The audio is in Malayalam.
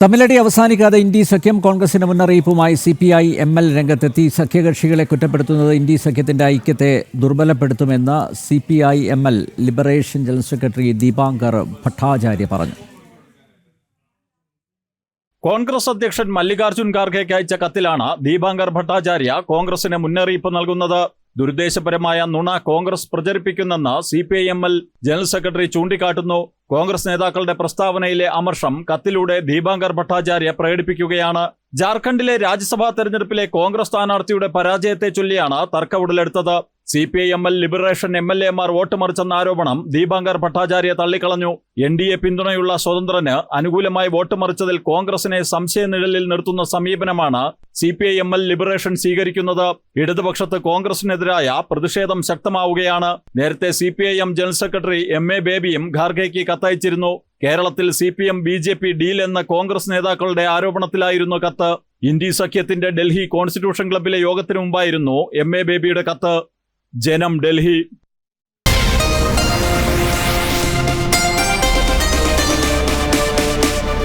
തമ്മിലടി അവസാനിക്കാതെ ഇന്ത്യ സഖ്യം കോൺഗ്രസിന് മുന്നറിയിപ്പുമായി CPI ML രംഗത്തെത്തി. സഖ്യകക്ഷികളെ കുറ്റപ്പെടുത്തുന്നത് ഇന്ത്യ സഖ്യത്തിന്റെ ഐക്യത്തെ ദുർബലപ്പെടുത്തുമെന്ന് CPI ML liberation general secretary Dipankar Bhattacharya പറഞ്ഞു. കോൺഗ്രസ് അധ്യക്ഷൻ മല്ലികാർജുൻ ഖാർഗെയ്ക്ക് അയച്ച കത്തിലാണ് ദീപാങ്കർ ഭട്ടാചാര്യ കോൺഗ്രസിന് മുന്നറിയിപ്പ് നൽകുന്നത്. ദുരുദ്ദേശപരമായ നുണ കോൺഗ്രസ് പ്രചരിപ്പിക്കുന്നെന്ന് CPI ML ജനറൽ സെക്രട്ടറി ചൂണ്ടിക്കാട്ടുന്നു. കോൺഗ്രസ് നേതാക്കളുടെ പ്രസ്താവനയിലെ അമർഷം കത്തിലൂടെ ദീപാങ്കർ ഭട്ടാചാര്യ പ്രകടിപ്പിക്കുകയാണ്. ജാർഖണ്ഡിലെ രാജ്യസഭാ തെരഞ്ഞെടുപ്പിലെ കോൺഗ്രസ് സ്ഥാനാർത്ഥിയുടെ പരാജയത്തെ ചൊല്ലിയാണ് തർക്കം ഉടലെടുത്തത്. CPI ML ലിബറേഷൻ MLA-മാർ വോട്ട് മറിച്ചെന്ന ആരോപണം ദീപാങ്കർ ഭട്ടാചാര്യ തള്ളിക്കളഞ്ഞു. NDA പിന്തുണയുള്ള സ്വതന്ത്രന് അനുകൂലമായി വോട്ട് മറിച്ചതിൽ കോൺഗ്രസിനെ സംശയനിഴലിൽ നിർത്തുന്ന സമീപനമാണ് CPI ML ലിബറേഷൻ സ്വീകരിക്കുന്നത്. ഇടതുപക്ഷത്ത് കോൺഗ്രസിനെതിരായ പ്രതിഷേധം ശക്തമാവുകയാണ്. നേരത്തെ CPIM ജനറൽ സെക്രട്ടറി MA ബേബിയും ഖാർഗെയ്ക്ക് കത്തയച്ചിരുന്നു. കേരളത്തിൽ CPM BJP ഡീൽ എന്ന കോൺഗ്രസ് നേതാക്കളുടെ ആരോപണത്തിലായിരുന്നു കത്ത്. ഇന്ത്യ സഖ്യത്തിന്റെ ഡൽഹി കോൺസ്റ്റിറ്റ്യൂഷൻ ക്ലബിലെ യോഗത്തിനു മുമ്പായിരുന്നു MA ബേബിയുടെ കത്ത്. ജനം, ഡൽഹി.